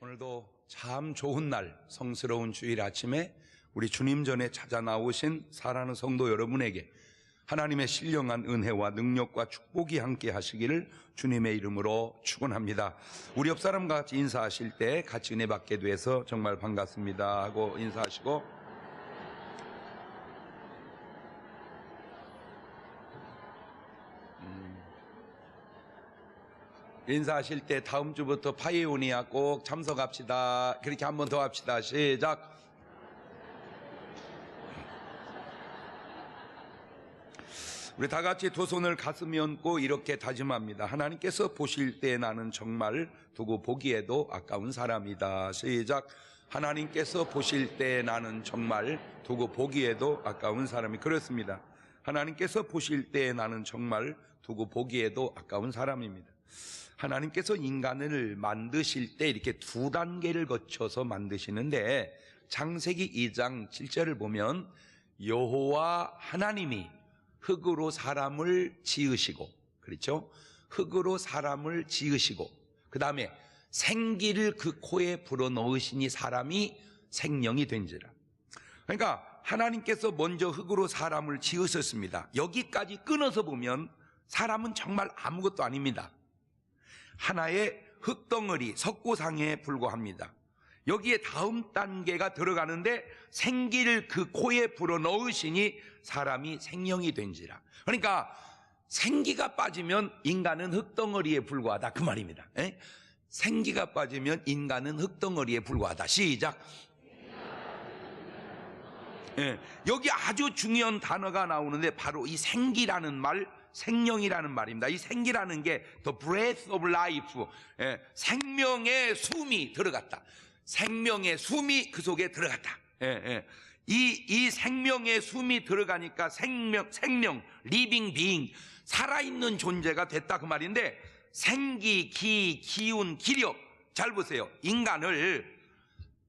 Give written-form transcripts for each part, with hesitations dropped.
오늘도 참 좋은 날, 성스러운 주일 아침에 우리 주님 전에 찾아 나오신 사랑하는 성도 여러분에게 하나님의 신령한 은혜와 능력과 축복이 함께 하시기를 주님의 이름으로 축원합니다. 우리 옆 사람과 같이 인사하실 때 같이 은혜 받게 돼서 정말 반갑습니다 하고 인사하시고, 인사하실 때 다음 주부터 파이오니아 꼭 참석합시다. 그렇게 한 번 더 합시다. 시작. 우리 다 같이 두 손을 가슴에 얹고 이렇게 다짐합니다. 하나님께서 보실 때 나는 정말 두고 보기에도 아까운 사람이다. 시작. 하나님께서 보실 때 나는 정말 두고 보기에도 아까운 사람이. 그렇습니다. 하나님께서 보실 때 나는 정말 두고 보기에도 아까운 사람입니다. 하나님께서 인간을 만드실 때 이렇게 두 단계를 거쳐서 만드시는데, 창세기 2장 7절을 보면 여호와 하나님이 흙으로 사람을 지으시고, 그렇죠? 흙으로 사람을 지으시고, 그 다음에 생기를 그 코에 불어넣으시니 사람이 생명이 된지라. 그러니까 하나님께서 먼저 흙으로 사람을 지으셨습니다. 여기까지 끊어서 보면 사람은 정말 아무것도 아닙니다. 하나의 흙덩어리, 석고상에 불과합니다. 여기에 다음 단계가 들어가는데 생기를 그 코에 불어넣으시니 사람이 생명이 된지라. 그러니까 생기가 빠지면 인간은 흙덩어리에 불과하다, 그 말입니다. 생기가 빠지면 인간은 흙덩어리에 불과하다. 시작. 여기 아주 중요한 단어가 나오는데 바로 이 생기라는 말, 생명이라는 말입니다. 이 생기라는 게 the breath of life, 생명의 숨이 들어갔다. 생명의 숨이 그 속에 들어갔다. 이 생명의 숨이 들어가니까 생명, living being, 살아있는 존재가 됐다, 그 말인데, 생기, 기운, 기력. 잘 보세요. 인간을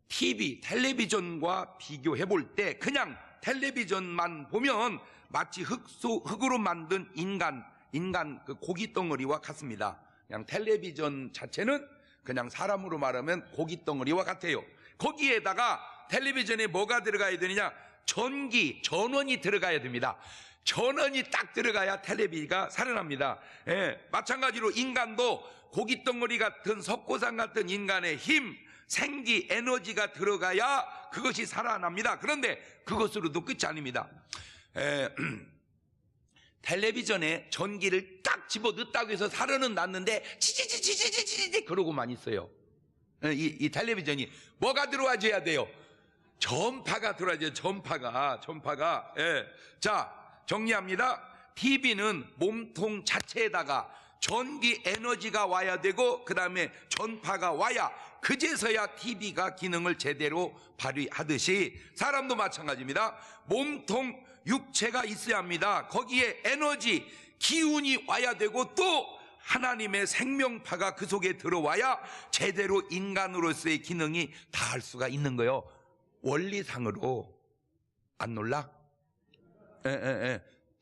TV, 텔레비전과 비교해 볼 때 그냥 텔레비전만 보면 마치 흙으로 만든 인간 그 고기 덩어리와 같습니다. 그냥 텔레비전 자체는 그냥 사람으로 말하면 고기 덩어리와 같아요. 거기에다가 텔레비전에 뭐가 들어가야 되느냐? 전원이 들어가야 됩니다. 전원이 딱 들어가야 텔레비가 살아납니다. 마찬가지로 인간도 고기 덩어리 같은 석고상 같은 인간의 힘, 생기, 에너지가 들어가야 그것이 살아납니다. 그런데 그것으로도 끝이 아닙니다. 텔레비전에 전기를 딱 집어넣었다고 해서 살아는 났는데 치치치치치치치 그러고만 있어요. 이 텔레비전이 뭐가 들어와줘야 돼요? 전파가 들어와줘야 돼요. 전파가. 자, 정리합니다. TV는 몸통 자체에다가 전기 에너지가 와야 되고, 그 다음에 전파가 와야, 그제서야 TV가 기능을 제대로 발휘하듯이 사람도 마찬가지입니다. 몸통 육체가 있어야 합니다. 거기에 에너지, 기운이 와야 되고, 또 하나님의 생명파가 그 속에 들어와야 제대로 인간으로서의 기능이 다할 수가 있는 거예요. 원리상으로. 안 놀라?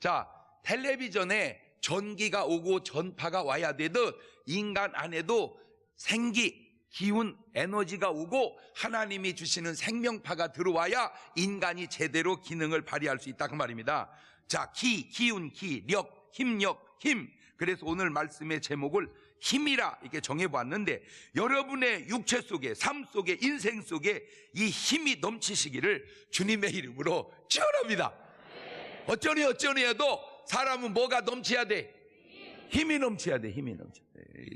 자, 텔레비전에 전기가 오고 전파가 와야 되듯 인간 안에도 생기, 기운, 에너지가 오고 하나님이 주시는 생명파가 들어와야 인간이 제대로 기능을 발휘할 수 있다, 그 말입니다. 자, 기운, 력, 힘. 그래서 오늘 말씀의 제목을 힘이라 이렇게 정해봤는데, 여러분의 육체 속에, 삶 속에, 인생 속에 이 힘이 넘치시기를 주님의 이름으로 축원합니다. 어쩌니 해도 사람은 뭐가 넘쳐야 돼? 힘이 넘쳐야 돼.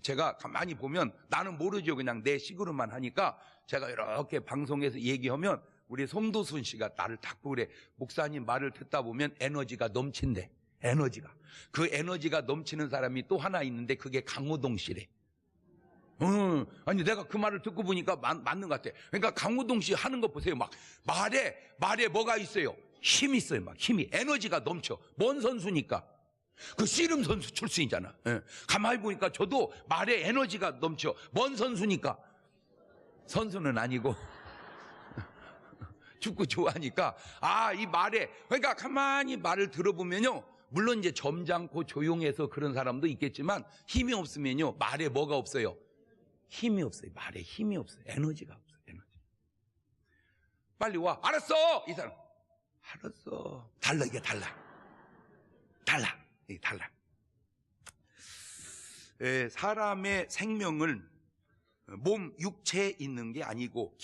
제가 가만히 보면 나는 모르죠. 그냥 내 식으로만 하니까 제가 이렇게 방송에서 얘기하면 우리 송도순 씨가 나를 딱 보고 그래. 목사님 말을 듣다 보면 에너지가 넘친대. 그 에너지가 넘치는 사람이 또 하나 있는데 그게 강호동 씨래. 아니 내가 그 말을 듣고 보니까 맞는 것 같아. 그러니까 강호동 씨 하는 거 보세요. 막 말에 뭐가 있어요? 힘이 있어요. 막 힘이, 에너지가 넘쳐. 뭔 선수니까? 그 씨름 선수 출신이잖아. 가만히 보니까 저도 말에 에너지가 넘쳐. 뭔 선수니까? 선수는 아니고 축구 좋아하니까 이 말에, 그러니까 가만히 말을 들어보면요, 물론 이제 점잖고 조용해서 그런 사람도 있겠지만 힘이 없으면요 말에 뭐가 없어요? 힘이 없어요. 말에 힘이 없어요. 에너지가 없어요. 에너지. 빨리 와. 알았어. 이 사람. 알았어. 달라. 이게 달라. 이게 달라. 사람의 생명을 몸 육체에 있는 게 아니고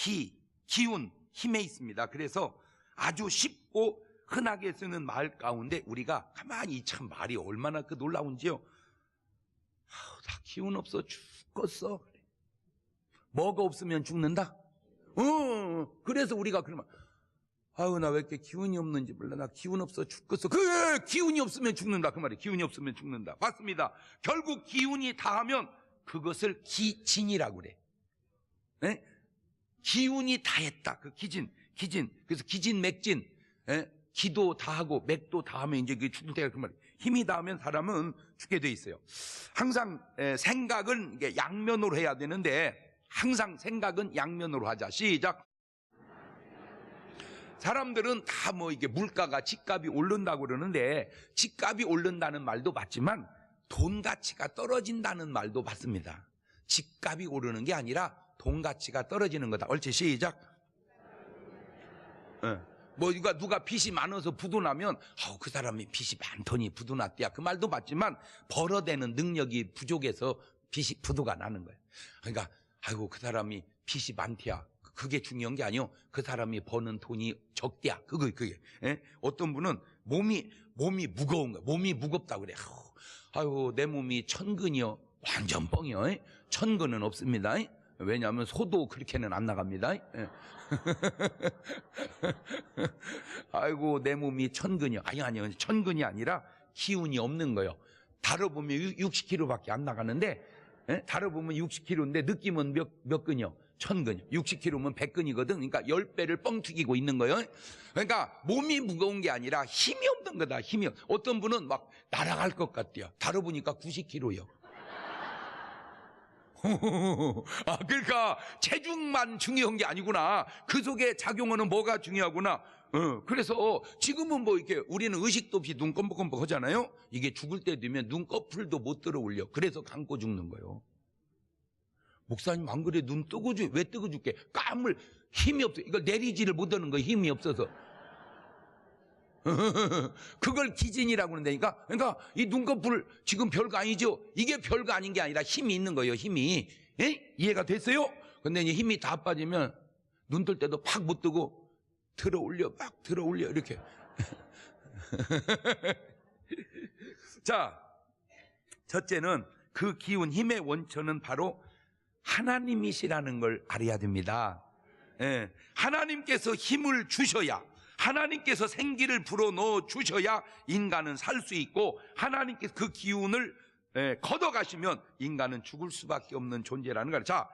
기운, 힘에 있습니다. 그래서 아주 쉽고 흔하게 쓰는 말 가운데 우리가 가만히 참 말이 얼마나 그 놀라운지요. 다 기운 없어 죽겠어. 뭐가 없으면 죽는다? 그래서 우리가 그러면 나 왜 이렇게 기운이 없는지 몰라. 나 기운 없어 죽겠어. 그래, 기운이 없으면 죽는다. 그 말이에요. 기운이 없으면 죽는다. 맞습니다. 결국 기운이 다하면 그것을 기진이라고 그래. 네? 기운이 다했다. 그 기진. 그래서 기진맥진. 기도 다하고 맥도 다하면 이제 그게 죽을 때가 그 말이에요. 힘이 다하면 사람은 죽게 돼 있어요. 항상 생각은 이게 양면으로 해야 되는데 항상 생각은 양면으로 하자. 시작. 사람들은 다 이게 물가가 집값이 오른다고 그러는데 집값이 오른다는 말도 맞지만 돈 가치가 떨어진다는 말도 맞습니다. 집값이 오르는 게 아니라 돈 가치가 떨어지는 거다. 옳지? 시작. 누가 빚이 많아서 부도나면 그 사람이 빚이 많더니 부도났대야. 그 말도 맞지만 벌어대는 능력이 부족해서 빚이 부도가 나는 거예요. 그러니까 그 사람이 빚이 많대야. 그게 중요한 게 아니요. 그 사람이 버는 돈이 적대야. 그게. 어떤 분은 몸이 무거운 거야. 몸이 무겁다고 그래. 내 몸이 천근이요. 완전 뻥이요. 천근은 없습니다. 왜냐하면 소도 그렇게는 안 나갑니다. 내 몸이 천근이요. 아니요. 천근이 아니라 기운이 없는 거예요. 다뤄보면 60kg밖에 안 나가는데, 다뤄보면 60kg인데 느낌은 몇 근이요? 천근이요. 60kg면 100근이거든. 그러니까 10배를 뻥튀기고 있는 거예요. 그러니까 몸이 무거운 게 아니라 힘이 없는 거다. 힘이. 어떤 분은 막 날아갈 것 같대요. 다뤄보니까 90kg요. 그러니까 체중만 중요한 게 아니구나. 그 속에 작용하는 뭐가 중요하구나. 그래서 지금은 이렇게 우리는 의식도 없이 눈 껌뻑껌뻑 하잖아요. 이게 죽을 때 되면 눈꺼풀도 못 들어 올려. 그래서 감고 죽는 거예요. 목사님 안 그래? 눈 뜨고 왜 뜨고 죽게? 까물 힘이 없어. 이걸 내리지를 못하는 거예요. 힘이 없어서. 그걸 기진이라고 하는데니까. 그러니까 이 눈꺼풀 지금 별거 아니죠. 이게 별거 아닌 게 아니라 힘이 있는 거예요. 힘이. 이해가 됐어요? 근데 이제 힘이 다 빠지면 눈 뜰 때도 팍 못 뜨고 막 들어 올려 이렇게. 자, 첫째는 그 기운 힘의 원천은 바로 하나님이시라는 걸 알아야 됩니다. 하나님께서 힘을 주셔야, 하나님께서 생기를 불어넣어 주셔야 인간은 살 수 있고, 하나님께서 그 기운을 걷어가시면 인간은 죽을 수밖에 없는 존재라는 거예요. 자,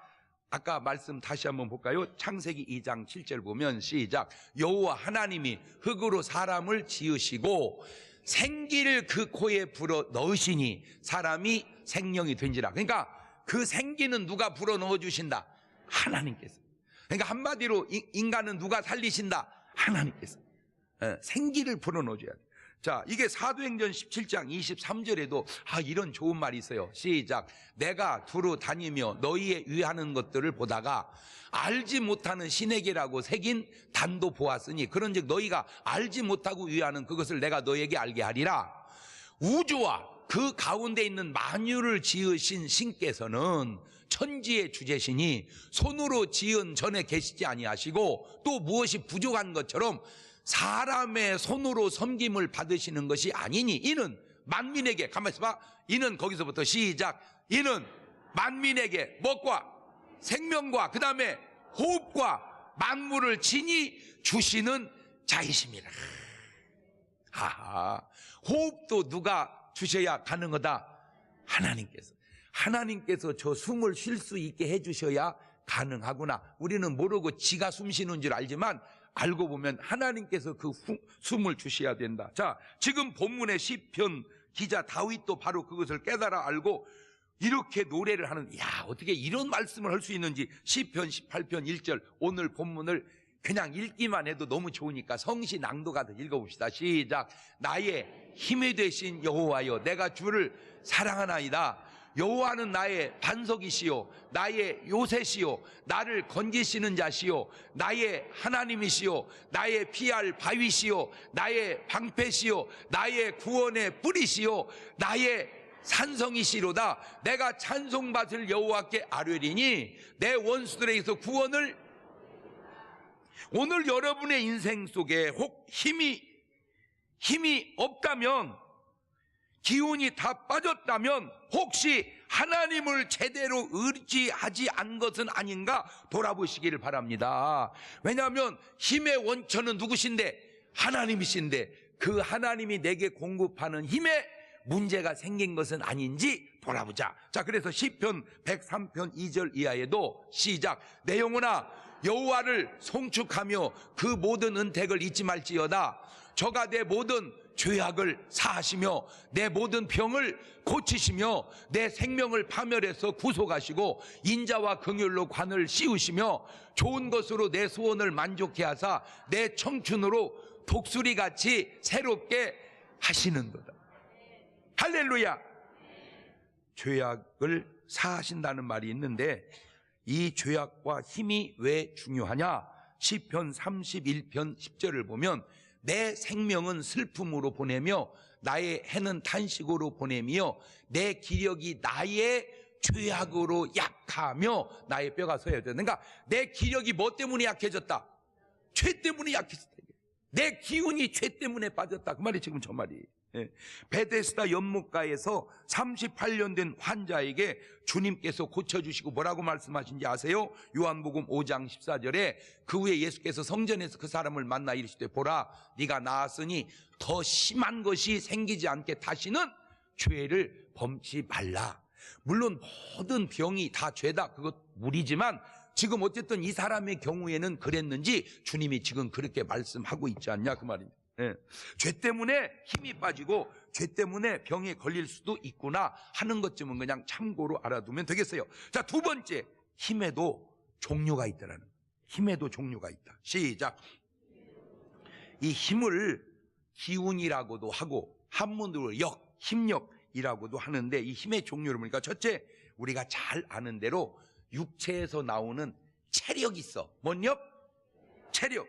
아까 말씀 다시 한번 볼까요? 창세기 2장 7절 보면 시작. 여호와 하나님이 흙으로 사람을 지으시고 생기를 그 코에 불어 넣으시니 사람이 생명이 된지라. 그러니까 그 생기는 누가 불어 넣어 주신다? 하나님께서. 그러니까 한마디로 인간은 누가 살리신다? 하나님께서. 생기를 불어 넣어 줘야 돼. 자, 이게 사도행전 17장 23절에도 이런 좋은 말이 있어요. 시작. 내가 두루 다니며 너희의 위하는 것들을 보다가 알지 못하는 신에게라고 새긴 단도 보았으니 그런즉 너희가 알지 못하고 위하는 그것을 내가 너희에게 알게 하리라. 우주와 그 가운데 있는 만유를 지으신 신께서는 천지의 주제시니 손으로 지은 전에 계시지 아니하시고 또 무엇이 부족한 것처럼 사람의 손으로 섬김을 받으시는 것이 아니니 이는 만민에게, 가만히 있어봐. 이는 거기서부터 시작. 이는 만민에게 무엇과? 생명과 그 다음에 호흡과 만물을 친히 주시는 자이십니다. 호흡도 누가 주셔야 가능하다? 하나님께서 저 숨을 쉴 수 있게 해주셔야 가능하구나. 우리는 모르고 지가 숨 쉬는 줄 알지만 알고 보면 하나님께서 그 숨을 주셔야 된다. 자, 지금 본문의 시편 기자 다윗도 바로 그것을 깨달아 알고 이렇게 노래를 하는, 어떻게 이런 말씀을 할 수 있는지. 시편 18편 1절 오늘 본문을 그냥 읽기만 해도 너무 좋으니까 성시 낭독하듯 읽어봅시다. 시작. 나의 힘이 되신 여호와여, 내가 주를 사랑하나이다. 여호와는 나의 반석이시요 나의 요새시요 나를 건지시는 자시요 나의 하나님이시요 나의 피할 바위시요 나의 방패시요 나의 구원의 뿌리시요 나의 산성이시로다. 내가 찬송받을 여호와께 아뢰리니 내 원수들에게서 구원을. 오늘 여러분의 인생 속에 혹 힘이 없다면, 기운이 다 빠졌다면 혹시 하나님을 제대로 의지하지 않은 것은 아닌가 돌아보시기를 바랍니다. 왜냐하면 힘의 원천은 누구신데? 하나님이신데 그 하나님이 내게 공급하는 힘에 문제가 생긴 것은 아닌지 돌아보자. 자, 그래서 시편 103편 2절 이하에도 시작. 내 영혼아 여호와를 송축하며 그 모든 은택을 잊지 말지어다. 저가 내 모든 죄악을 사하시며 내 모든 병을 고치시며 내 생명을 파멸해서 구속하시고 인자와 긍휼로 관을 씌우시며 좋은 것으로 내 소원을 만족케 하사 내 청춘으로 독수리같이 새롭게 하시는도다. 할렐루야. 죄악을 사하신다는 말이 있는데 이 죄악과 힘이 왜 중요하냐? 시편 31편 10절을 보면 내 생명은 슬픔으로 보내며 나의 해는 탄식으로 보내며 내 기력이 나의 죄악으로 약하며 나의 뼈가 서여졌다. 그러니까 내 기력이 뭐 때문에 약해졌다? 죄 때문에 약해졌다. 내 기운이 죄 때문에 빠졌다. 그 말이 지금 저 말이. 베데스다 연못가에서 38년 된 환자에게 주님께서 고쳐주시고 뭐라고 말씀하신지 아세요? 요한복음 5장 14절에 그 후에 예수께서 성전에서 그 사람을 만나 이르시되 보라 네가 나았으니 더 심한 것이 생기지 않게 다시는 죄를 범치 말라. 물론 모든 병이 다 죄다, 그것 무리지만 지금 어쨌든 이 사람의 경우에는 그랬는지 주님이 지금 그렇게 말씀하고 있지 않냐 그 말입니다. 죄 때문에 힘이 빠지고 죄 때문에 병에 걸릴 수도 있구나 하는 것쯤은 그냥 참고로 알아두면 되겠어요. 자, 두 번째, 힘에도 종류가 있다라는. 힘에도 종류가 있다. 시작. 이 힘을 기운이라고도 하고 한문으로 힘력이라고도 하는데 이 힘의 종류를 보니까 첫째, 우리가 잘 아는 대로 육체에서 나오는 체력이 있어. 뭔 력? 체력.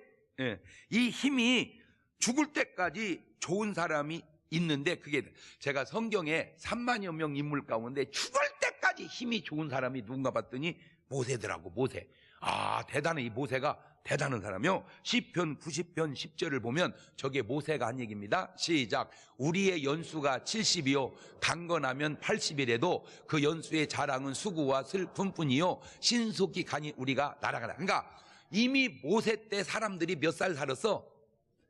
이 힘이 죽을 때까지 좋은 사람이 있는데 그게 제가 성경에 3만여 명 인물 가운데 죽을 때까지 힘이 좋은 사람이 누군가 봤더니 모세더라고. 모세. 아, 대단해. 이 모세가 대단한 사람이요. 시편 90편 10절을 보면 저게 모세가 한 얘기입니다. 시작. 우리의 연수가 70이요 강건하면 80이라도 그 연수의 자랑은 수고와 슬픔뿐이요 신속히 가니 우리가 날아가라. 그러니까 이미 모세 때 사람들이 몇 살 살았어?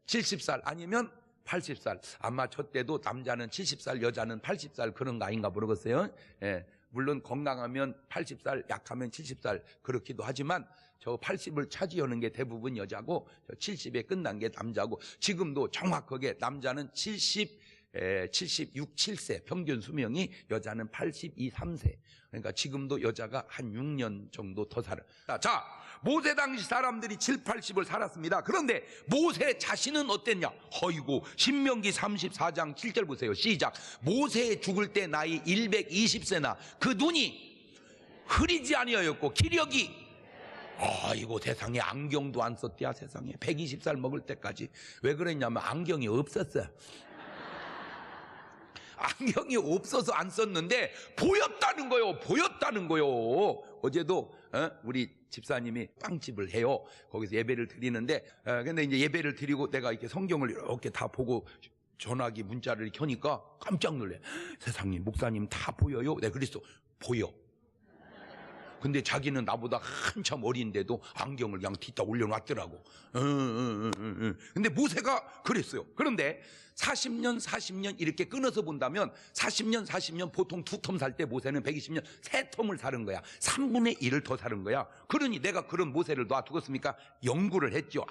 70살 아니면 80살. 아마 저 때도 남자는 70살 여자는 80살 그런 거 아닌가 모르겠어요. 물론 건강하면 80살 약하면 70살 그렇기도 하지만 저 80을 차지하는 게 대부분 여자고 저 70에 끝난 게 남자고 지금도 정확하게 남자는 76, 7세 평균 수명이 여자는 82, 3세. 그러니까 지금도 여자가 한 6년 정도 더 살아. 자, 모세 당시 사람들이 7, 80을 살았습니다. 그런데 모세 자신은 어땠냐? 어이고, 신명기 34장 7절 보세요. 시작. 모세 죽을 때 나이 120세나 그 눈이 흐리지 아니하였고 기력이, 아이고 세상에 안경도 안 썼대야. 세상에 120살 먹을 때까지. 왜 그랬냐면 안경이 없었어. 안경이 없어서 안 썼는데 보였다는 거요. 보였다는 거요. 어제도 우리 집사님이 빵집을 해요. 거기서 예배를 드리는데 근데 이제 예배를 드리고 내가 이렇게 성경을 이렇게 다 보고 전화기 문자를 켜니까 깜짝 놀래. 세상에 목사님 다 보여요? 내가 그랬어. 보여. 근데 자기는 나보다 한참 어린데도 안경을 그냥 뒤따 올려놨더라고. 근데 모세가 그랬어요. 그런데 40년 이렇게 끊어서 본다면 40년 보통 2텀 살 때 모세는 120년 3텀을 사는 거야. 3분의 1을 더 사는 거야. 그러니 내가 그런 모세를 놔두겠습니까? 연구를 했죠.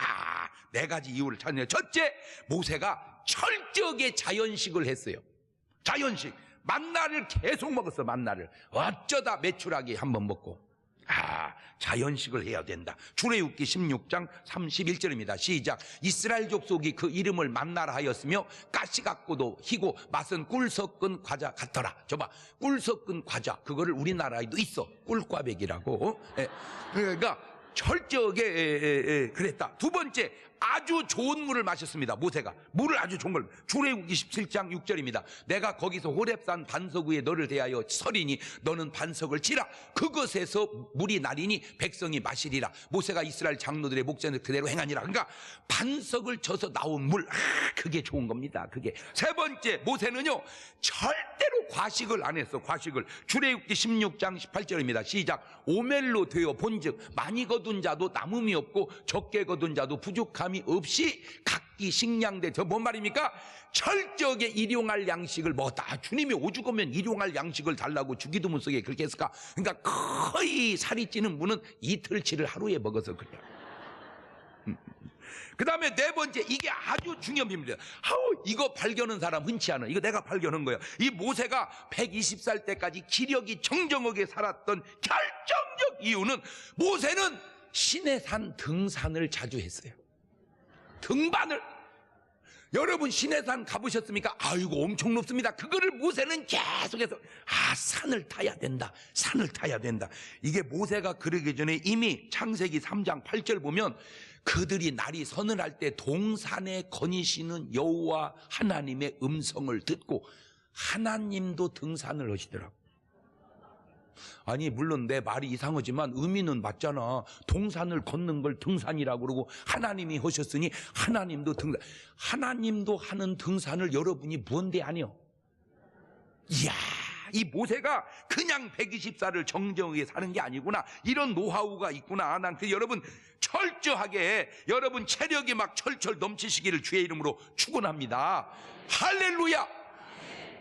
4가지 이유를 찾네요. 첫째, 모세가 철저하게 자연식을 했어요. 자연식. 만나를 계속 먹었어. 만나를 어쩌다 메추라기 한번 먹고 자연식을 해야 된다. 출애굽기 16장 31절입니다. 시작. 이스라엘 족속이 그 이름을 만나라 하였으며 가시 같고도 희고 맛은 꿀 섞은 과자 같더라. 저봐, 꿀 섞은 과자, 그거를 우리나라에도 있어. 꿀꽈배기라고. 그러니까 철저하게 그랬다. 두 번째, 아주 좋은 물을 마셨습니다. 모세가 물을 아주 좋은 걸. 출애굽기 17장 6절입니다. 내가 거기서 호렙산 반석 위에 너를 대하여 서리니 너는 반석을 치라. 그것에서 물이 나리니 백성이 마시리라. 모세가 이스라엘 장로들의 목전에 그대로 행하니라. 그러니까 반석을 쳐서 나온 물, 그게 좋은 겁니다. 그게. 세 번째, 모세는요 절대로 과식을 안 했어. 과식을. 출애굽기 16장 18절입니다. 시작. 오멜로 되어 본즉 많이 거둔 자도 남음이 없고 적게 거둔 자도 부족함이 없이 각기 식량대. 저 뭔 말입니까? 철저하게 일용할 양식을 먹었다. 주님이 오죽하면 일용할 양식을 달라고 주기도문 속에 그렇게 했을까? 그러니까 거의 살이 찌는 분은 이틀치를 하루에 먹어서 그래요. 그 다음에 네 번째, 이게 아주 중요한 비밀이에요. 이거 발견한 사람 흔치 않아. 이거 내가 발견한 거예요. 이 모세가 120살 때까지 기력이 정정하게 살았던 결정적 이유는, 모세는 시내산 등산을 자주 했어요. 등반을. 여러분 시내산 가보셨습니까? 아이고 엄청 높습니다. 그거를 모세는 계속해서 산을 타야 된다. 산을 타야 된다. 이게 모세가 그러기 전에 이미 창세기 3장 8절 보면 그들이 날이 서늘할 때 동산에 거니시는 여호와 하나님의 음성을 듣고, 하나님도 등산을 하시더라고. 아니 물론 내 말이 이상하지만 의미는 맞잖아. 동산을 걷는 걸 등산이라고 그러고 하나님이 하셨으니 하나님도 등산. 하나님도 하는 등산을 여러분이 뭔데 아니요? 이야, 이 모세가 그냥 120살을 정정하게 사는 게 아니구나. 이런 노하우가 있구나. 난 여러분 철저하게 여러분 체력이 막 철철 넘치시기를 주의 이름으로 축원합니다. 할렐루야.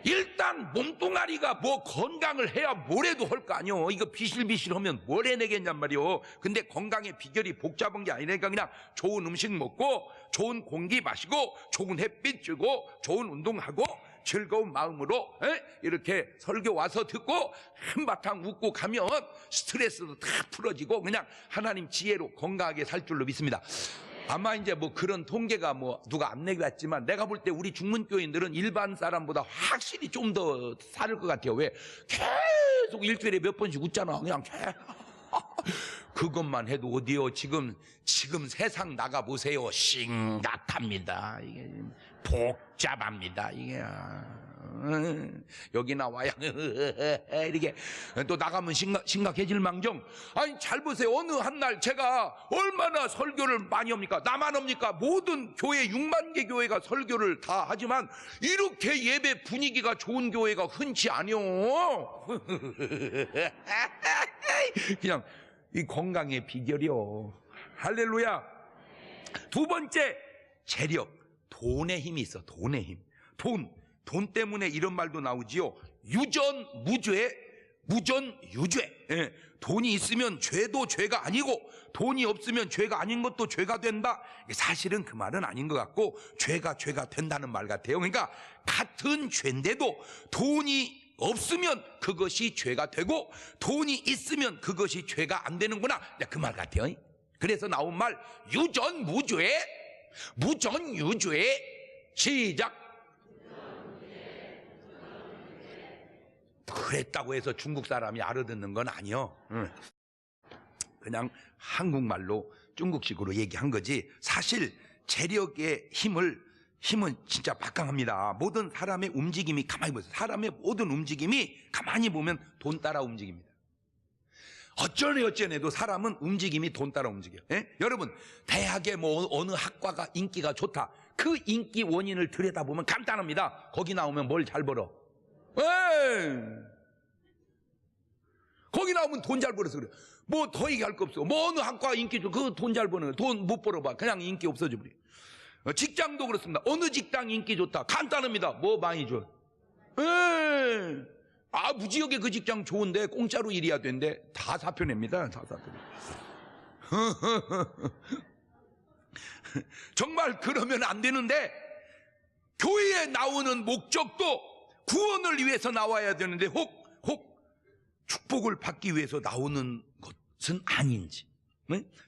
일단 몸뚱아리가 뭐 건강을 해야 뭐래도 할 거 아니요. 이거 비실비실하면 뭘 해내겠냔 말이요. 근데 건강의 비결이 복잡한 게 아니니까 그냥 좋은 음식 먹고 좋은 공기 마시고 좋은 햇빛 쬐고 좋은 운동하고 즐거운 마음으로 이렇게 설교 와서 듣고 한바탕 웃고 가면 스트레스도 다 풀어지고 그냥 하나님 지혜로 건강하게 살 줄로 믿습니다. 아마 이제 뭐 그런 통계가 뭐 누가 안 내봤지만 내가 볼 때 우리 중문교인들은 일반 사람보다 확실히 좀 더 살을 것 같아요. 왜? 계속 일주일에 몇 번씩 웃잖아. 그냥 그것만 해도 어디요? 지금 세상 나가보세요. 심각합니다. 이게 복잡합니다. 이게 여기 나와야 이렇게 또 나가면 심각해질 망정. 아니 잘 보세요. 어느 한날 제가 얼마나 설교를 많이 합니까? 나만 합니까? 모든 교회 6만 개 교회가 설교를 다 하지만 이렇게 예배 분위기가 좋은 교회가 흔치 않요. 그냥 이 건강의 비결이요. 할렐루야. 두 번째, 재력. 돈의 힘이 있어. 돈의 힘. 돈 때문에 이런 말도 나오지요. 유전무죄, 무전유죄. 돈이 있으면 죄도 죄가 아니고 돈이 없으면 죄가 아닌 것도 죄가 된다. 사실은 그 말은 아닌 것 같고 죄가 된다는 말 같아요. 그러니까 같은 죄인데도 돈이 없으면 그것이 죄가 되고 돈이 있으면 그것이 죄가 안 되는구나. 그 말 같아요. 그래서 나온 말 유전무죄, 무전유죄. 시작. 그랬다고 해서 중국 사람이 알아듣는 건 아니요. 그냥 한국말로 중국식으로 얘기한 거지. 사실 재력의 힘은 진짜 막강합니다. 모든 사람의 움직임이 가만히 보세요. 사람의 모든 움직임이 가만히 보면 돈 따라 움직입니다. 어쩌네도 사람은 움직임이 돈 따라 움직여요. 여러분 대학에 뭐 어느 학과가 인기가 좋다. 그 인기 원인을 들여다보면 간단합니다. 거기 나오면 뭘 잘 벌어? 거기 나오면 돈 잘 벌어서 그래. 뭐 더 얘기할 거 없어. 뭐 어느 학과 인기 좋고 그 돈 잘 버는 돈 못 벌어봐. 그냥 인기 없어져 버려. 직장도 그렇습니다. 어느 직장 인기 좋다. 간단합니다. 뭐 많이 줘? 무지하게 그 직장 좋은데 공짜로 일해야 되는데 다 사표냅니다. 다 사표내. 정말 그러면 안 되는데 교회에 나오는 목적도 구원을 위해서 나와야 되는데 혹 축복을 받기 위해서 나오는 것 아닌지.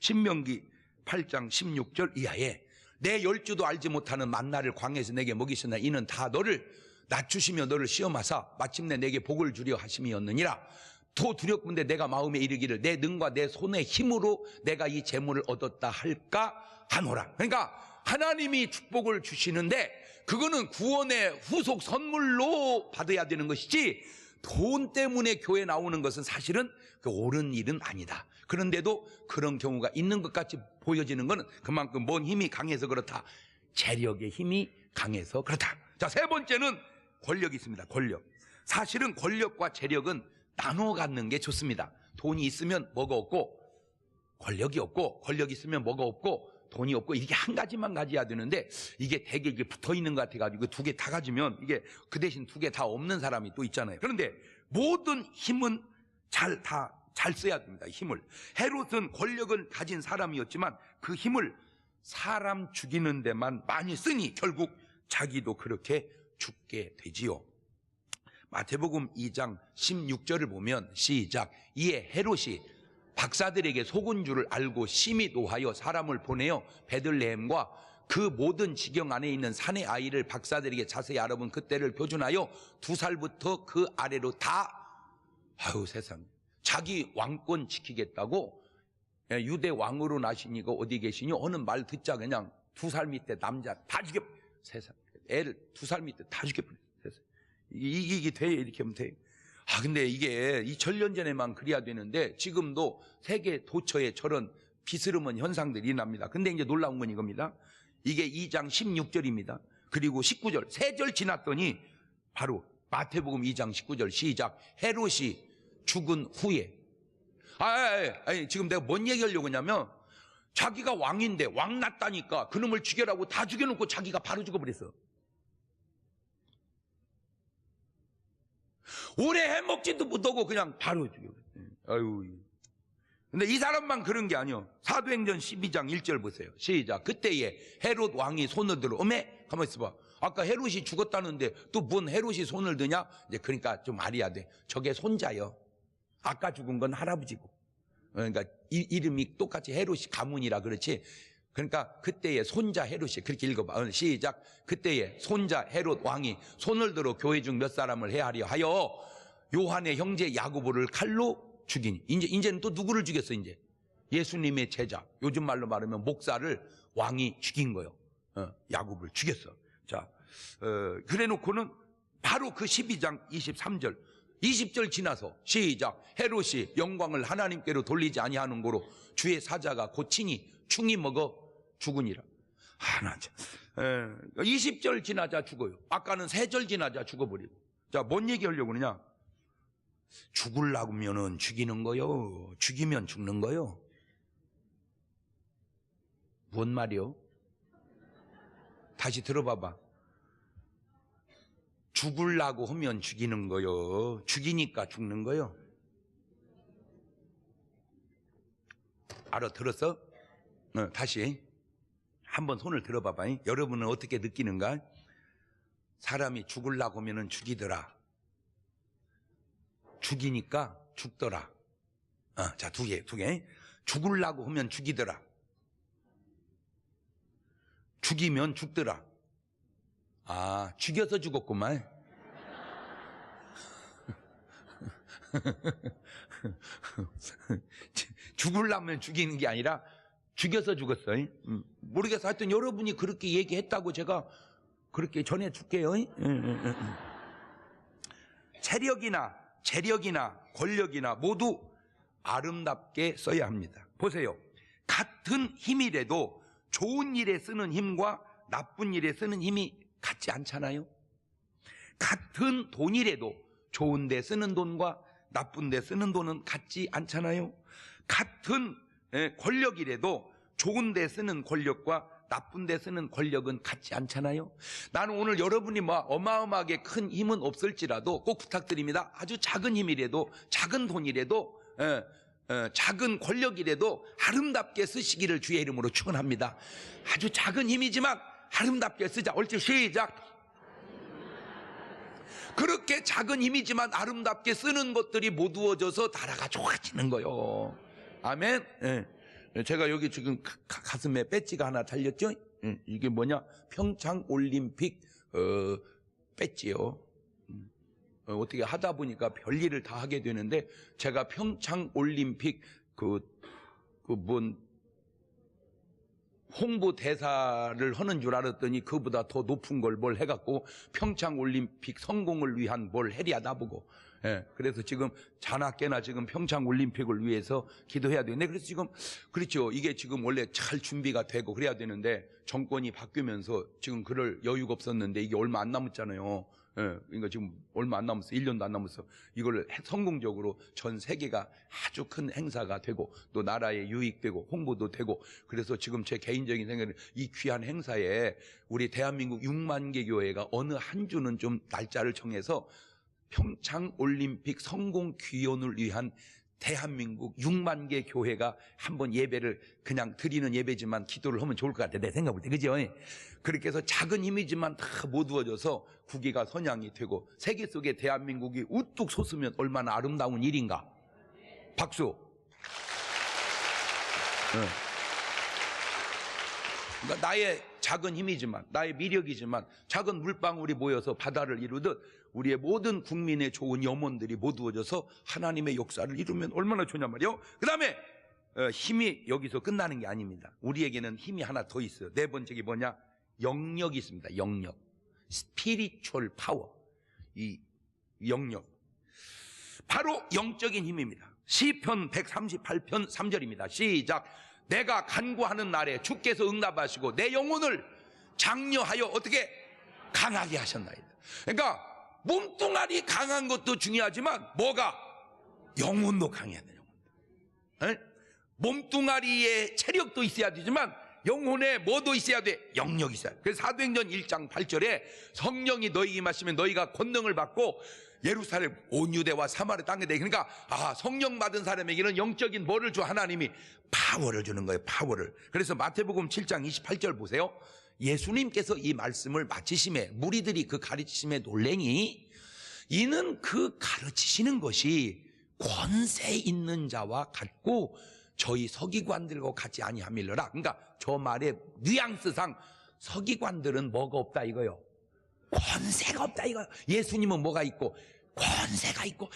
신명기 8장 16절 이하에 내 열주도 알지 못하는 만나를 광야에서 내게 먹이시나 이는 다 너를 낮추시며 너를 시험하사 마침내 내게 복을 주려 하심이었느니라. 더 두렵건대 내가 마음에 이르기를 내 능과 내 손의 힘으로 내가 이 재물을 얻었다 할까 하노라. 그러니까 하나님이 축복을 주시는데 그거는 구원의 후속 선물로 받아야 되는 것이지 돈 때문에 교회 나오는 것은 사실은 그 옳은 일은 아니다. 그런데도 그런 경우가 있는 것 같이 보여지는 것은 그만큼 뭔 힘이 강해서 그렇다. 재력의 힘이 강해서 그렇다. 자, 세 번째는 권력이 있습니다. 권력. 사실은 권력과 재력은 나눠 갖는 게 좋습니다. 돈이 있으면 뭐가 없고 권력이 없고 권력이 있으면 뭐가 없고 돈이 없고 이게 한 가지만 가져야 되는데 이게 되게 이게 붙어 있는 것 같아가지고 두 개 다 가지면 이게 그 대신 두 개 다 없는 사람이 또 있잖아요. 그런데 모든 힘은 잘 써야 됩니다. 힘을. 헤롯은 권력을 가진 사람이었지만 그 힘을 사람 죽이는 데만 많이 쓰니 결국 자기도 그렇게 죽게 되지요. 마태복음 2장 16절을 보면 시작. 이에 헤롯이 박사들에게 속은 줄을 알고 심히 노하여 사람을 보내어 베들레헴과 그 모든 지경 안에 있는 산의 아이를 박사들에게 자세히 알아본 그때를 표준하여 2살부터 그 아래로 다 세상 자기 왕권 지키겠다고 유대 왕으로 나시니까 어디 계시니 어느 말 듣자 그냥 2살 밑에 남자 다 죽여 세상 애를 2살 밑에 다 죽여버려. 이게 돼 이렇게 하면 돼. 근데 이게 2000년 전에만 그래야 되는데 지금도 세계 도처에 저런 비스름한 현상들이 납니다. 근데 이제 놀라운 건 이겁니다. 이게 2장 16절입니다. 그리고 19절, 3절 지났더니 바로 마태복음 2장 19절 시작. 헤롯이 죽은 후에. 지금 내가 뭔 얘기하려고 하냐면 자기가 왕인데 왕 났다니까 그놈을 죽여라고 다 죽여놓고 자기가 바로 죽어버렸어. 오래 해먹지도 못하고 그냥 바로 죽여버렸어. 근데 이 사람만 그런 게 아니요. 사도행전 12장 1절 보세요. 시작. 그때에 헤롯 왕이 손을 들어. 가만히 있어봐. 아까 헤롯이 죽었다는데 또 뭔 헤롯이 손을 드냐? 이제 그러니까 좀 알아야 돼. 저게 손자요. 아까 죽은 건 할아버지고. 그러니까 이름이 똑같이 헤롯이 가문이라 그렇지. 그러니까 그때의 손자 헤롯이 그렇게 읽어봐. 시작. 그때의 손자 헤롯 왕이 손을 들어 교회 중 몇 사람을 해하려 하여 요한의 형제 야고보를 칼로 죽이니. 이제는 또 누구를 죽였어? 이제 예수님의 제자. 요즘 말로 말하면 목사를 왕이 죽인 거예요. 야고보를 죽였어. 자, 그래놓고는 바로 그 12장 23절 20절 지나서 시작. 헤롯이 영광을 하나님께로 돌리지 아니하는 고로 주의 사자가 고치니 충이 먹어 죽으니라. 20절 지나자 죽어요. 아까는 3절 지나자 죽어버리고. 자, 뭔 얘기하려고 그러냐? 죽으려면은 죽이는 거요. 죽이면 죽는 거요. 뭔 말이요? 다시 들어봐봐. 죽으려고 하면 죽이는 거요. 죽이니까 죽는 거요. 알아들었어? 다시 한번 손을 들어봐봐. 여러분은 어떻게 느끼는가? 사람이 죽으려고 하면 죽이더라. 죽이니까 죽더라. 자, 두 개. 죽으려고 하면 죽이더라. 죽이면 죽더라. 죽여서 죽었구만. 죽으려면 죽이는 게 아니라 죽여서 죽었어. 모르겠어. 하여튼 여러분이 그렇게 얘기했다고 제가 그렇게 전해줄게요. 재력이나 권력이나 모두 아름답게 써야 합니다. 보세요. 같은 힘이라도 좋은 일에 쓰는 힘과 나쁜 일에 쓰는 힘이 같지 않잖아요. 같은 돈이라도 좋은 데 쓰는 돈과 나쁜 데 쓰는 돈은 같지 않잖아요. 같은 권력이라도 좋은 데 쓰는 권력과 나쁜 데 쓰는 권력은 같지 않잖아요. 나는 오늘 여러분이 어마어마하게 큰 힘은 없을지라도 꼭 부탁드립니다. 아주 작은 힘이라도 작은 돈이라도 작은 권력이라도 아름답게 쓰시기를 주의 이름으로 축원합니다. 아주 작은 힘이지만 아름답게 쓰자. 옳지? 시작. 그렇게 작은 힘이지만 아름답게 쓰는 것들이 모두어져서 나라가 좋아지는 거요. 아멘. 예. 제가 여기 지금 가슴에 배지가 하나 달렸죠? 이게 뭐냐? 평창 올림픽 배지요. 어떻게 하다 보니까 별일을 다 하게 되는데, 제가 평창 올림픽 홍보 대사를 하는 줄 알았더니 그보다 더 높은 걸 뭘 해갖고 평창 올림픽 성공을 위한 뭘 해야 나보고. 예, 그래서 지금 자나깨나 지금 평창 올림픽을 위해서 기도해야 되는데, 그래서 지금 그렇죠. 이게 지금 원래 잘 준비가 되고 그래야 되는데 정권이 바뀌면서 지금 그럴 여유가 없었는데, 이게 얼마 안 남았잖아요. 예, 그러니까 지금 얼마 안 남았어. 1년도 안 남았어. 이걸 성공적으로 전 세계가 아주 큰 행사가 되고 또 나라에 유익되고 홍보도 되고, 그래서 지금 제 개인적인 생각은 이 귀한 행사에 우리 대한민국 6만 개 교회가 어느 한 주는 좀 날짜를 정해서 평창 올림픽 성공 귀원을 위한 대한민국 6만 개 교회가 한번 예배를 그냥 드리는 예배지만 기도를 하면 좋을 것 같아. 내 생각 볼 때. 그죠? 그렇게 해서 작은 힘이지만 다 모두어져서 국위가 선양이 되고 세계 속에 대한민국이 우뚝 솟으면 얼마나 아름다운 일인가. 박수. 그러니까 나의 작은 힘이지만, 나의 미력이지만 작은 물방울이 모여서 바다를 이루듯 우리의 모든 국민의 좋은 염원들이 모두어져서 하나님의 역사를 이루면 얼마나 좋냐 말이요. 그 다음에 힘이 여기서 끝나는 게 아닙니다. 우리에게는 힘이 하나 더 있어요. 네 번째가 뭐냐? 영역이 있습니다. 영역. 스피리추얼 파워. 이 영역. 바로 영적인 힘입니다. 시편 138편 3절입니다. 시작. 내가 간구하는 날에 주께서 응답하시고 내 영혼을 장려하여 어떻게 강하게 하셨나이다. 그러니까 몸뚱아리 강한 것도 중요하지만 뭐가? 영혼도 강해야 돼요. 몸뚱아리에 체력도 있어야 되지만 영혼에 뭐도 있어야 돼? 영역이 있어야 돼. 그래서 사도행전 1장 8절에 성령이 너희에게 임하시면 너희가 권능을 받고 예루살렘 온 유대와 사마리아 땅에 되게. 그러니까 성령 받은 사람에게는 영적인 뭐를 줘? 하나님이 파워를 주는 거예요. 파워를. 그래서 마태복음 7장 28절 보세요. 예수님께서 이 말씀을 마치심에 무리들이 그 가르치심에 놀래니 이는 그 가르치시는 것이 권세 있는 자와 같고 저희 서기관들과 같지 아니함일러라. 그러니까 저 말의 뉘앙스상 서기관들은 뭐가 없다 이거요. 권세가 없다 이거요. 예수님은 뭐가 있고? 권세가 있고.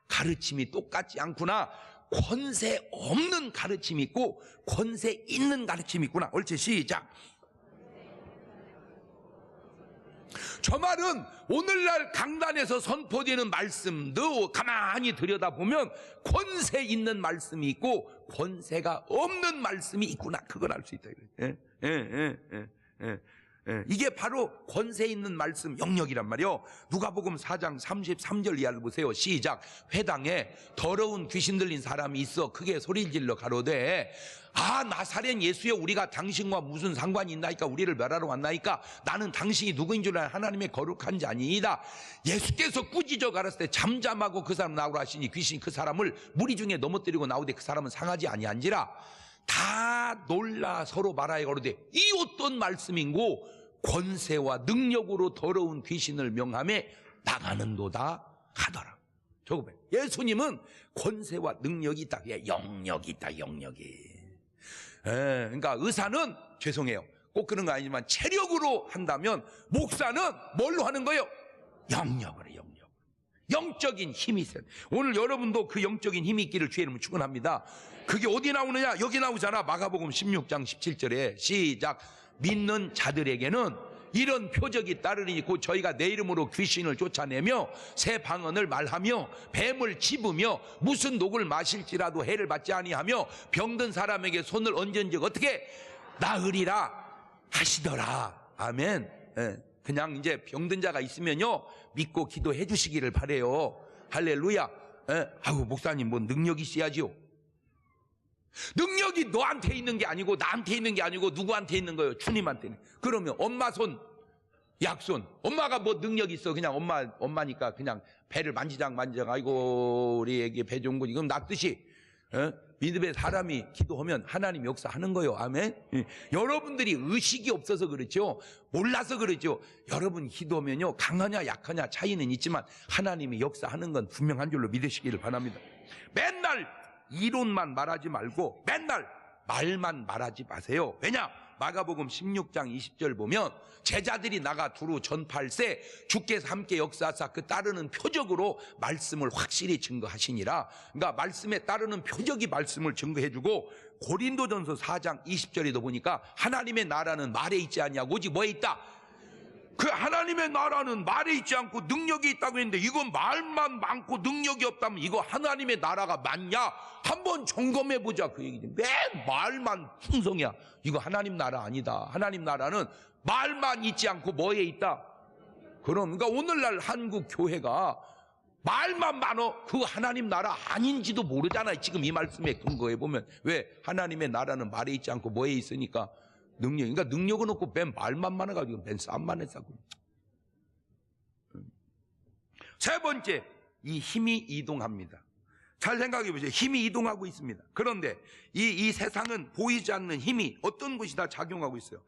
가르침이 똑같지 않구나. 권세 없는 가르침이 있고 권세 있는 가르침이 있구나. 옳지, 시작. 저 말은 오늘날 강단에서 선포되는 말씀도 가만히 들여다보면 권세 있는 말씀이 있고 권세가 없는 말씀이 있구나. 그걸 알 수 있다. 이게 바로 권세 있는 말씀 영역이란 말이요. 누가복음 4장 33절 이하를 보세요. 시작. 회당에 더러운 귀신 들린 사람이 있어 크게 소리를 질러 가로되 나사렛 예수여 우리가 당신과 무슨 상관이 있나이까? 우리를 멸하러 왔나이까? 나는 당신이 누구인 줄 아는 하나님의 거룩한 자니이다. 예수께서 꾸짖어 가랐을 때 잠잠하고 그 사람 나오라 하시니 귀신이 그 사람을 무리 중에 넘어뜨리고 나오되 그 사람은 상하지 아니한지라. 다 놀라 서로 말하여 가로되 이 어떤 말씀인고 권세와 능력으로 더러운 귀신을 명함에 나가는도다 하더라. 저거 봐요. 예수님은 권세와 능력이 있다. 영역이 있다. 영역이. 그러니까 의사는 죄송해요. 꼭 그런 거 아니지만 체력으로 한다면 목사는 뭘로 하는 거예요? 영역으로. 영적인 힘이 있어요. 오늘 여러분도 그 영적인 힘이 있기를 주의 이름으로 축원합니다. 그게 어디 나오느냐? 여기 나오잖아. 마가복음 16장 17절에 시작. 믿는 자들에게는 이런 표적이 따르니 곧 저희가 내 이름으로 귀신을 쫓아내며 새 방언을 말하며 뱀을 짚으며 무슨 독을 마실지라도 해를 받지 아니하며 병든 사람에게 손을 얹은 적 어떻게 나으리라 하시더라. 아멘. 그냥 이제 병든 자가 있으면요 믿고 기도해 주시기를 바래요. 할렐루야. 목사님 뭐 능력이 있어야지요. 능력이 너한테 있는 게 아니고 나한테 있는 게 아니고 누구한테 있는 거예요? 주님한테. 그러면 엄마 손, 약손. 엄마가 뭐 능력이 있어? 그냥 엄마니까 그냥 배를 만지작 아이고 우리 애기 배 좋은 거지. 그럼 낫듯이 믿음의 사람이 기도하면 하나님 역사하는 거예요. 아멘. 여러분들이 의식이 없어서 그렇죠. 몰라서 그렇죠. 여러분 기도하면요 강하냐 약하냐 차이는 있지만 하나님이 역사하는 건 분명한 줄로 믿으시기를 바랍니다. 맨날 이론만 말하지 말고 맨날 말만 말하지 마세요. 왜냐? 마가복음 16장 20절 보면 제자들이 나가 두루 전파할세 주께서 함께 역사하사 그 따르는 표적으로 말씀을 확실히 증거하시니라. 그러니까 말씀에 따르는 표적이 말씀을 증거해주고, 고린도전서 4장 20절에도 보니까 하나님의 나라는 말에 있지 않냐고 오직 뭐에 있다? 그 하나님의 나라는 말에 있지 않고 능력이 있다고 했는데, 이건 말만 많고 능력이 없다면 이거 하나님의 나라가 맞냐? 한번 점검해보자 그 얘기지. 맨 말만 풍성이야. 이거 하나님 나라 아니다. 하나님 나라는 말만 있지 않고 뭐에 있다? 그러니까 오늘날 한국 교회가 말만 많어. 그 하나님 나라 아닌지도 모르잖아요. 지금 이 말씀에 근거해 보면. 왜? 하나님의 나라는 말에 있지 않고 뭐에 있으니까? 능력. 그러니까 능력은 없고 맨 말만 많아가지고 맨 싸움만 했다고. 세 번째, 이 힘이 이동합니다. 잘 생각해 보세요. 힘이 이동하고 있습니다. 그런데 이 세상은 보이지 않는 힘이 어떤 곳이 다 작용하고 있어요.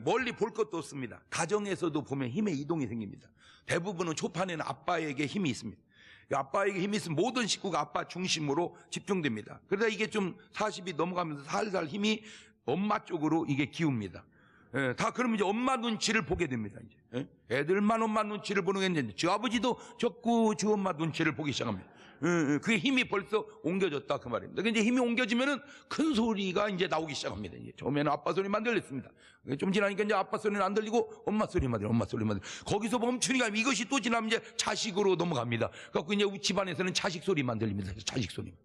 멀리 볼 것도 없습니다. 가정에서도 보면 힘의 이동이 생깁니다. 대부분은 초판에는 아빠에게 힘이 있습니다. 아빠에게 힘이 있으면 모든 식구가 아빠 중심으로 집중됩니다. 그러다 이게 좀 40이 넘어가면서 살살 힘이 엄마 쪽으로 이게 기웁니다. 다 그러면 이제 엄마 눈치를 보게 됩니다. 이제 애들만 엄마 눈치를 보는 게 있는데, 저 아버지도 자꾸 저 엄마 눈치를 보기 시작합니다. 그게 힘이 벌써 옮겨졌다 그 말입니다. 이제 힘이 옮겨지면은 큰 소리가 이제 나오기 시작합니다. 이제 처음에는 아빠 소리만 들렸습니다. 좀 지나니까 이제 아빠 소리는 안 들리고 엄마 소리만 들려, 엄마 소리만 들려. 거기서 멈추니까 이것이 또 지나면 이제 자식으로 넘어갑니다. 그래서 이제 집안에서는 자식 소리만 들립니다. 자식 소리만.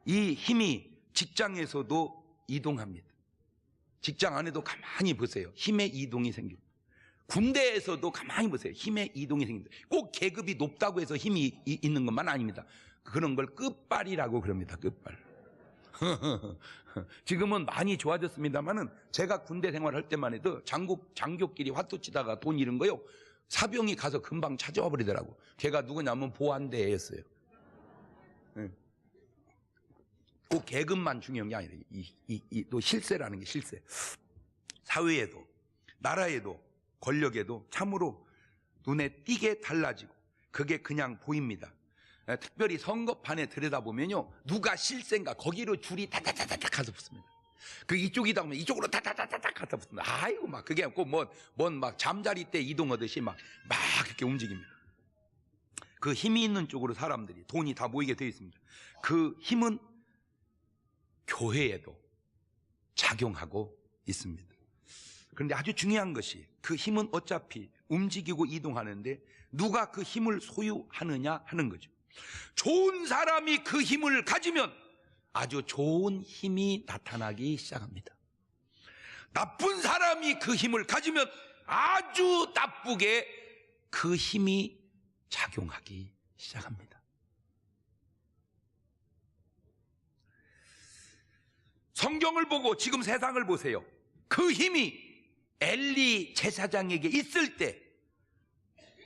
이 힘이 직장에서도 이동합니다. 직장 안에도 가만히 보세요. 힘의 이동이 생깁니다. 군대에서도 가만히 보세요. 힘의 이동이 생깁니다. 꼭 계급이 높다고 해서 힘이 있는 것만 아닙니다. 그런 걸 끝발이라고 그럽니다. 끝발. 지금은 많이 좋아졌습니다만은 제가 군대 생활할 때만 해도 장교끼리 화투 치다가 돈 잃은 거요, 사병이 가서 금방 찾아와 버리더라고. 걔가 누구냐면 보안대였어요. 꼭 계급만 중요한 게 아니라 또 실세라는 게 실세. 사회에도 나라에도 권력에도 참으로 눈에 띄게 달라지고 그게 그냥 보입니다. 특별히 선거판에 들여다보면요, 누가 실세인가 거기로 줄이 다다다닥 가서 붙습니다. 그 이쪽이다 보면 이쪽으로 다다다닥 가서 붙습니다. 아이고 막 그게 꼭 뭔 막 잠자리 때 이동하듯이 막 그렇게 움직입니다. 그 힘이 있는 쪽으로 사람들이 돈이 다 모이게 되어 있습니다. 그 힘은 교회에도 작용하고 있습니다. 그런데 아주 중요한 것이 그 힘은 어차피 움직이고 이동하는데 누가 그 힘을 소유하느냐 하는 거죠. 좋은 사람이 그 힘을 가지면 아주 좋은 힘이 나타나기 시작합니다. 나쁜 사람이 그 힘을 가지면 아주 나쁘게 그 힘이 작용하기 시작합니다. 성경을 보고 지금 세상을 보세요. 그 힘이 엘리 제사장에게 있을 때,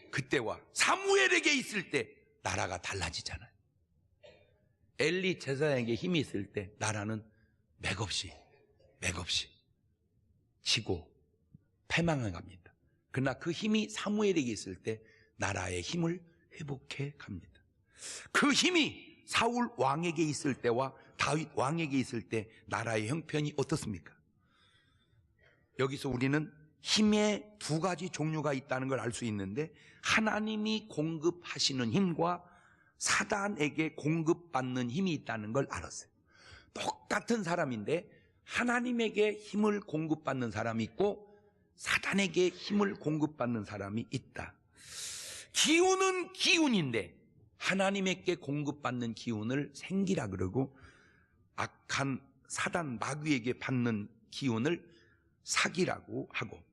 그때와 사무엘에게 있을 때 나라가 달라지잖아요. 엘리 제사장에게 힘이 있을 때 나라는 맥없이 지고 패망해 갑니다. 그러나 그 힘이 사무엘에게 있을 때 나라의 힘을 회복해 갑니다. 그 힘이 사울 왕에게 있을 때와 다윗 왕에게 있을 때 나라의 형편이 어떻습니까? 여기서 우리는 힘의 두 가지 종류가 있다는 걸 알 수 있는데, 하나님이 공급하시는 힘과 사단에게 공급받는 힘이 있다는 걸 알았어요. 똑같은 사람인데 하나님에게 힘을 공급받는 사람이 있고 사단에게 힘을 공급받는 사람이 있다. 기운은 기운인데 하나님에게 공급받는 기운을 생기라 그러고, 악한 사단 마귀에게 받는 기운을 사기라고 하고,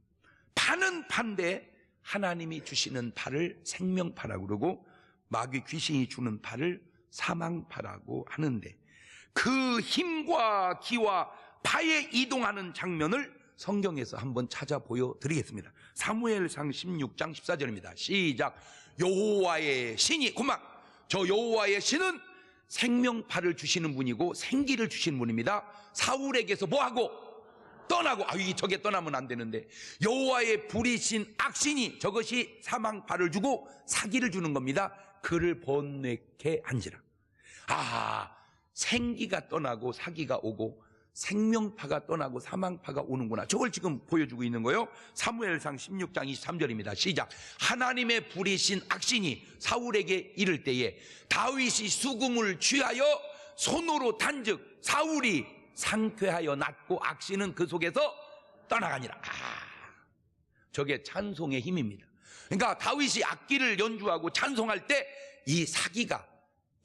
파는 판데 하나님이 주시는 파를 생명파라고 그러고 마귀 귀신이 주는 파를 사망파라고 하는데, 그 힘과 기와 파에 이동하는 장면을 성경에서 한번 찾아 보여드리겠습니다. 사무엘상 16장 14절입니다. 시작. 여호와의 신이, 그만, 저 여호와의 신은 생명파를 주시는 분이고 생기를 주시는 분입니다. 사울에게서 뭐하고? 떠나고. 저게 떠나면 안 되는데, 여호와의 불이신 악신이, 저것이 사망파를 주고 사기를 주는 겁니다. 그를 번뇌케 한지라. 생기가 떠나고 사기가 오고 생명파가 떠나고 사망파가 오는구나. 저걸 지금 보여주고 있는 거예요. 사무엘상 16장 23절입니다. 시작. 하나님의 부리신 악신이 사울에게 이를 때에 다윗이 수금을 취하여 손으로 단즉 사울이 상쾌하여 낫고 악신은 그 속에서 떠나가니라. 저게 찬송의 힘입니다. 그러니까 다윗이 악기를 연주하고 찬송할 때 이 사기가,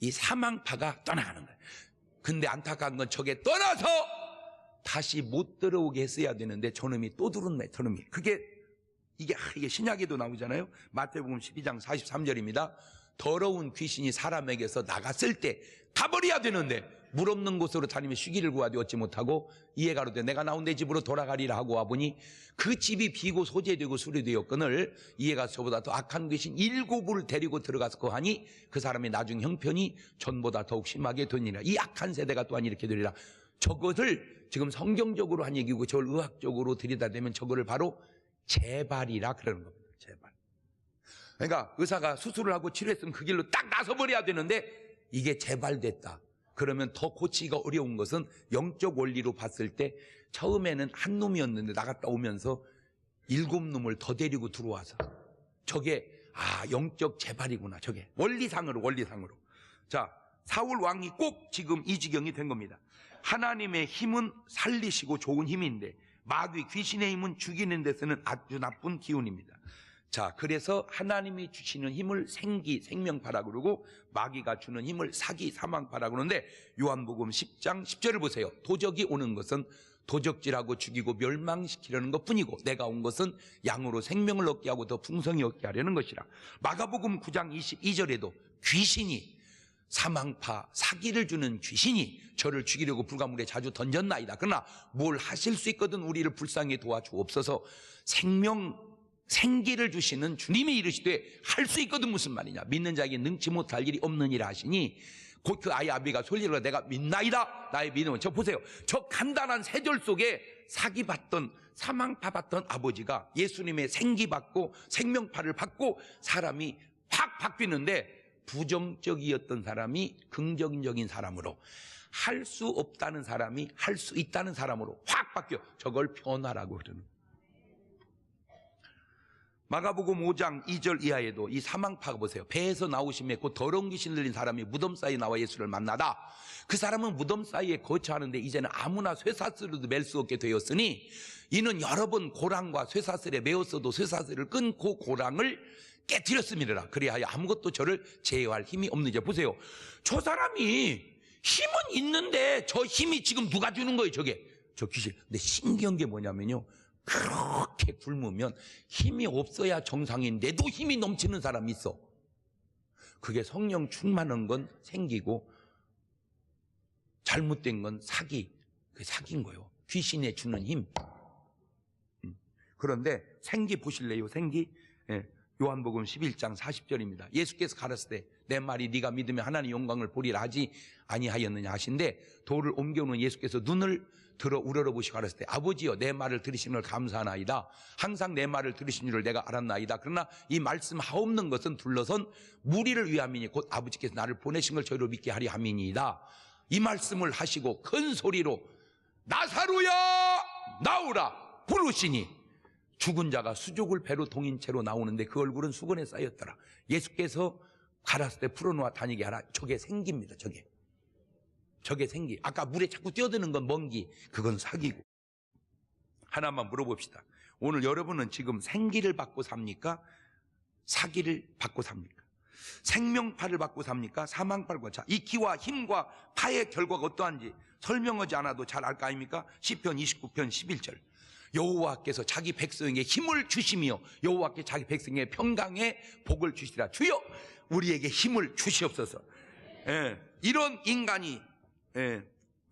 이 사망파가 떠나가는 거예요. 근데 안타까운 건 저게 떠나서 다시 못 들어오게 했어야 되는데 저놈이 또 들었네. 저놈이. 이게 신약에도 나오잖아요. 마태복음 12장 43절입니다. 더러운 귀신이 사람에게서 나갔을 때 가버려야 되는데 물 없는 곳으로 다니며 쉬기를 구하되 얻지 못하고 이에 가로되 내가 나온 내 집으로 돌아가리라 하고 와보니 그 집이 비고 소재되고 수리되었거늘 이에 가서 저보다 더 악한 귀신 7을 데리고 들어가서 거하니 그 사람의 나중 형편이 전보다 더욱 심하게 되니라. 이 악한 세대가 또한 이렇게 되리라. 저것을 지금 성경적으로 한 얘기고 저걸 의학적으로 들여다대면 저거를 바로 재발이라 그러는 겁니다. 재발. 그러니까 의사가 수술을 하고 치료했으면 그 길로 딱 나서버려야 되는데 이게 재발됐다. 그러면 더 고치기가 어려운 것은 영적 원리로 봤을 때 처음에는 한 놈이었는데 나갔다 오면서 7놈을 더 데리고 들어와서 저게 영적 재발이구나. 저게 원리상으로. 자, 사울 왕이 꼭 지금 이 지경이 된 겁니다. 하나님의 힘은 살리시고 좋은 힘인데 마귀 귀신의 힘은 죽이는 데서는 아주 나쁜 기운입니다. 자, 그래서 하나님이 주시는 힘을 생기, 생명파라 그러고 마귀가 주는 힘을 사기, 사망파라 그러는데 요한복음 10장 10절을 보세요. 도적이 오는 것은 도적질하고 죽이고 멸망시키려는 것뿐이고 내가 온 것은 양으로 생명을 얻게 하고 더 풍성히 얻게 하려는 것이라. 마가복음 9장 22절에도 귀신이, 사망파, 사기를 주는 귀신이 저를 죽이려고 불가물에 자주 던졌나이다. 그러나 뭘 하실 수 있거든 우리를 불쌍히 도와주옵소서. 생기를 주시는 주님이 이르시되 할 수 있거든. 무슨 말이냐. 믿는 자에게 능치 못할 일이 없느니라 하시니 곧 그 아이 아비가 솔리로 내가 믿나이다. 나의 믿음은. 저 보세요. 저 간단한 세 절 속에 사기 받던, 사망파 받던 아버지가 예수님의 생기 받고 생명파를 받고 사람이 확 바뀌는데 부정적이었던 사람이 긍정적인 사람으로, 할 수 없다는 사람이 할 수 있다는 사람으로 확 바뀌어. 저걸 변화라고 그러는. 마가복음 5장 2절 이하에도 이 사망파가 보세요. 배에서 나오심에 곧 더러운 귀신 들린 사람이 무덤 사이에 나와 예수를 만나다. 그 사람은 무덤 사이에 거처하는데 이제는 아무나 쇠사슬로도 맬 수 없게 되었으니 이는 여러 번 고랑과 쇠사슬에 매었어도 쇠사슬을 끊고 고랑을 깨뜨렸습니다. 그리하여 아무것도 저를 제어할 힘이 없느냐. 보세요. 저 사람이 힘은 있는데 저 힘이 지금 누가 주는 거예요? 저게 저 귀신. 근데 신기한 게 뭐냐면요, 그렇게 굶으면 힘이 없어야 정상인데도 힘이 넘치는 사람이 있어. 그게 성령 충만한 건 생기고 잘못된 건 사기. 그게 사기인 거예요. 귀신에 주는 힘. 그런데 생기 보실래요? 생기. 요한복음 11장 40절입니다. 예수께서 가르칠 때 내 말이 네가 믿으면 하나님 영광을 보리라 하지 아니하였느냐 하신데 돌을 옮겨오는 예수께서 눈을 들어 우러러보시고 가르칠 때 아버지여 내 말을 들으신 걸 감사하나이다. 항상 내 말을 들으신 줄을 내가 알았나이다. 그러나 이 말씀 하옵는 것은 둘러선 무리를 위함이니 곧 아버지께서 나를 보내신 걸 저희로 믿게 하리 함이니이다. 이 말씀을 하시고 큰 소리로 나사로야 나오라 부르시니 죽은 자가 수족을 배로 동인 채로 나오는데 그 얼굴은 수건에 쌓였더라. 예수께서 가라사대 풀어놓아 다니게 하라. 저게 생기입니다. 저게 생기. 아까 물에 자꾸 뛰어드는 건 먼기, 그건 사기고. 하나만 물어봅시다. 오늘 여러분은 지금 생기를 받고 삽니까? 사기를 받고 삽니까? 생명파를 받고 삽니까? 사망파를 받고. 자, 이 기와 힘과 파의 결과가 어떠한지 설명하지 않아도 잘 알 거 아닙니까? 시편 29편 11절. 여호와께서 자기 백성에게 힘을 주시며 여호와께 자기 백성에게 평강의 복을 주시라. 주여 우리에게 힘을 주시옵소서. 이런 인간이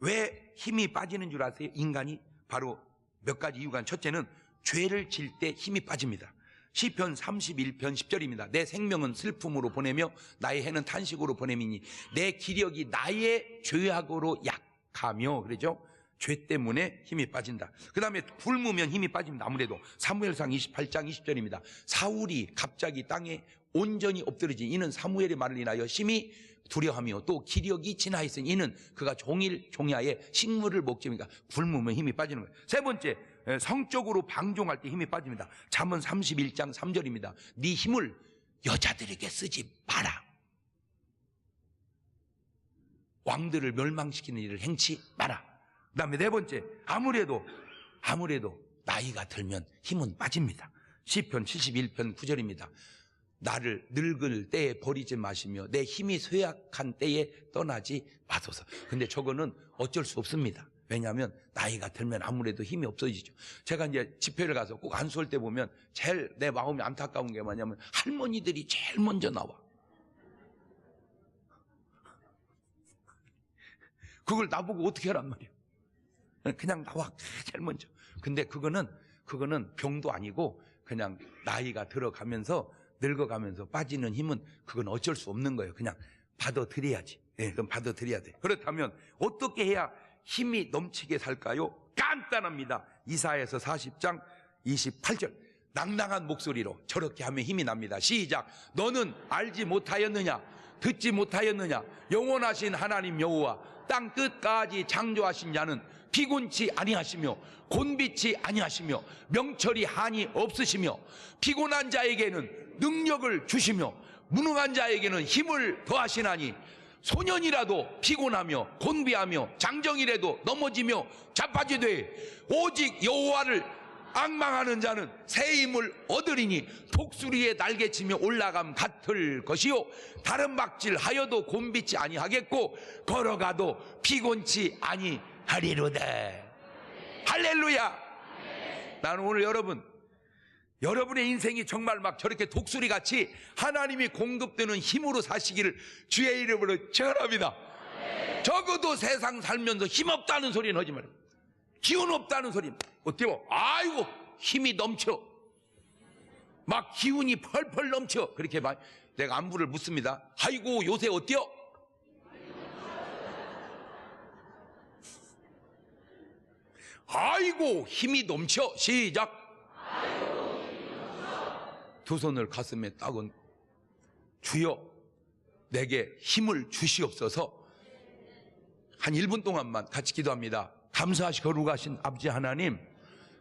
왜 힘이 빠지는 줄 아세요? 인간이 바로 몇 가지 이유가. 첫째는 죄를 질 때 힘이 빠집니다. 시편 31편 10절입니다. 내 생명은 슬픔으로 보내며 나의 해는 탄식으로 보냄이니 내 기력이 나의 죄악으로 약하며, 그러죠? 죄 때문에 힘이 빠진다. 그 다음에 굶으면 힘이 빠집니다. 아무래도 사무엘상 28장 20절입니다. 사울이 갑자기 땅에 온전히 엎드러진 이는 사무엘의 말을 인하여 심히 두려워하며 또 기력이 진하였으니 이는 그가 종야에 식물을 먹지니까 굶으면 힘이 빠지는 거예요. 세 번째, 성적으로 방종할 때 힘이 빠집니다. 잠언 31장 3절입니다. 네 힘을 여자들에게 쓰지 마라. 왕들을 멸망시키는 일을 행치 마라. 그 다음에 네 번째, 아무래도 나이가 들면 힘은 빠집니다. 시편 71편 9절입니다. 나를 늙을 때에 버리지 마시며 내 힘이 쇠약한 때에 떠나지 마소서. 근데 저거는 어쩔 수 없습니다. 왜냐하면 나이가 들면 아무래도 힘이 없어지죠. 제가 이제 집회를 가서 꼭 안수할 때 보면 제일 내 마음이 안타까운 게 뭐냐면 할머니들이 제일 먼저 나와. 그걸 나보고 어떻게 하란 말이야. 그냥 나와 제일 먼저. 근데 그거는 병도 아니고 그냥 나이가 들어가면서 늙어가면서 빠지는 힘은 그건 어쩔 수 없는 거예요. 그냥 받아들여야지. 그럼 받아들여야 돼. 그렇다면 어떻게 해야 힘이 넘치게 살까요? 간단합니다. 이사야서 40장 28절. 낭낭한 목소리로 저렇게 하면 힘이 납니다. 시작. 너는 알지 못하였느냐? 듣지 못하였느냐? 영원하신 하나님 여호와 땅 끝까지 창조하신 자는 피곤치 아니하시며 곤비치 아니하시며 명철이 한이 없으시며 피곤한 자에게는 능력을 주시며 무능한 자에게는 힘을 더하시나니 소년이라도 피곤하며 곤비하며 장정이라도 넘어지며 자빠지되 오직 여호와를 앙망하는 자는 새 힘을 얻으리니 독수리의 날개치며 올라감 같을 것이요 다른 박질하여도 곤비치 아니하겠고 걸어가도 피곤치 아니하리로다. 할렐루야. 나는 오늘 여러분의 인생이 정말 막 저렇게 독수리같이 하나님이 공급되는 힘으로 사시기를 주의 이름으로 축원합니다. 적어도 세상 살면서 힘없다는 소리는 하지 말아요. 기운 없다는 소리 어때요? 아이고 힘이 넘쳐. 막 기운이 펄펄 넘쳐. 그렇게 막 내가 안부를 묻습니다. 아이고 요새 어때요? 아이고 힘이 넘쳐. 시작. 두 손을 가슴에 따고 주여 내게 힘을 주시옵소서. 한 1분 동안만 같이 기도합니다. 감사하시고 거룩하신 아버지 하나님,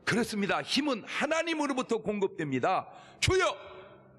그렇습니다. 힘은 하나님으로부터 공급됩니다. 주여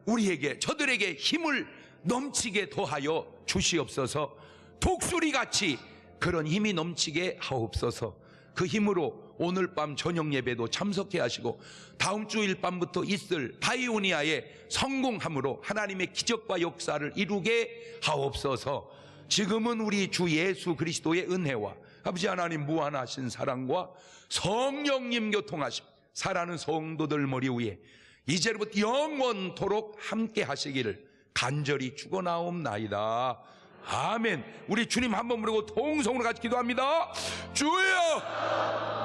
우리에게 저들에게 힘을 넘치게 더하여 주시옵소서. 독수리같이 그런 힘이 넘치게 하옵소서. 그 힘으로 오늘 밤 저녁 예배도 참석해 하시고 다음 주일 밤부터 있을 바이오니아의 성공함으로 하나님의 기적과 역사를 이루게 하옵소서. 지금은 우리 주 예수 그리스도의 은혜와 아버지 하나님 무한하신 사랑과 성령님 교통하심 사랑하는 성도들 머리 위에 이제부터 영원토록 함께 하시기를 간절히 축원하옵나이다. 아멘. 우리 주님 한번 부르고 통성으로 같이 기도합니다. 주여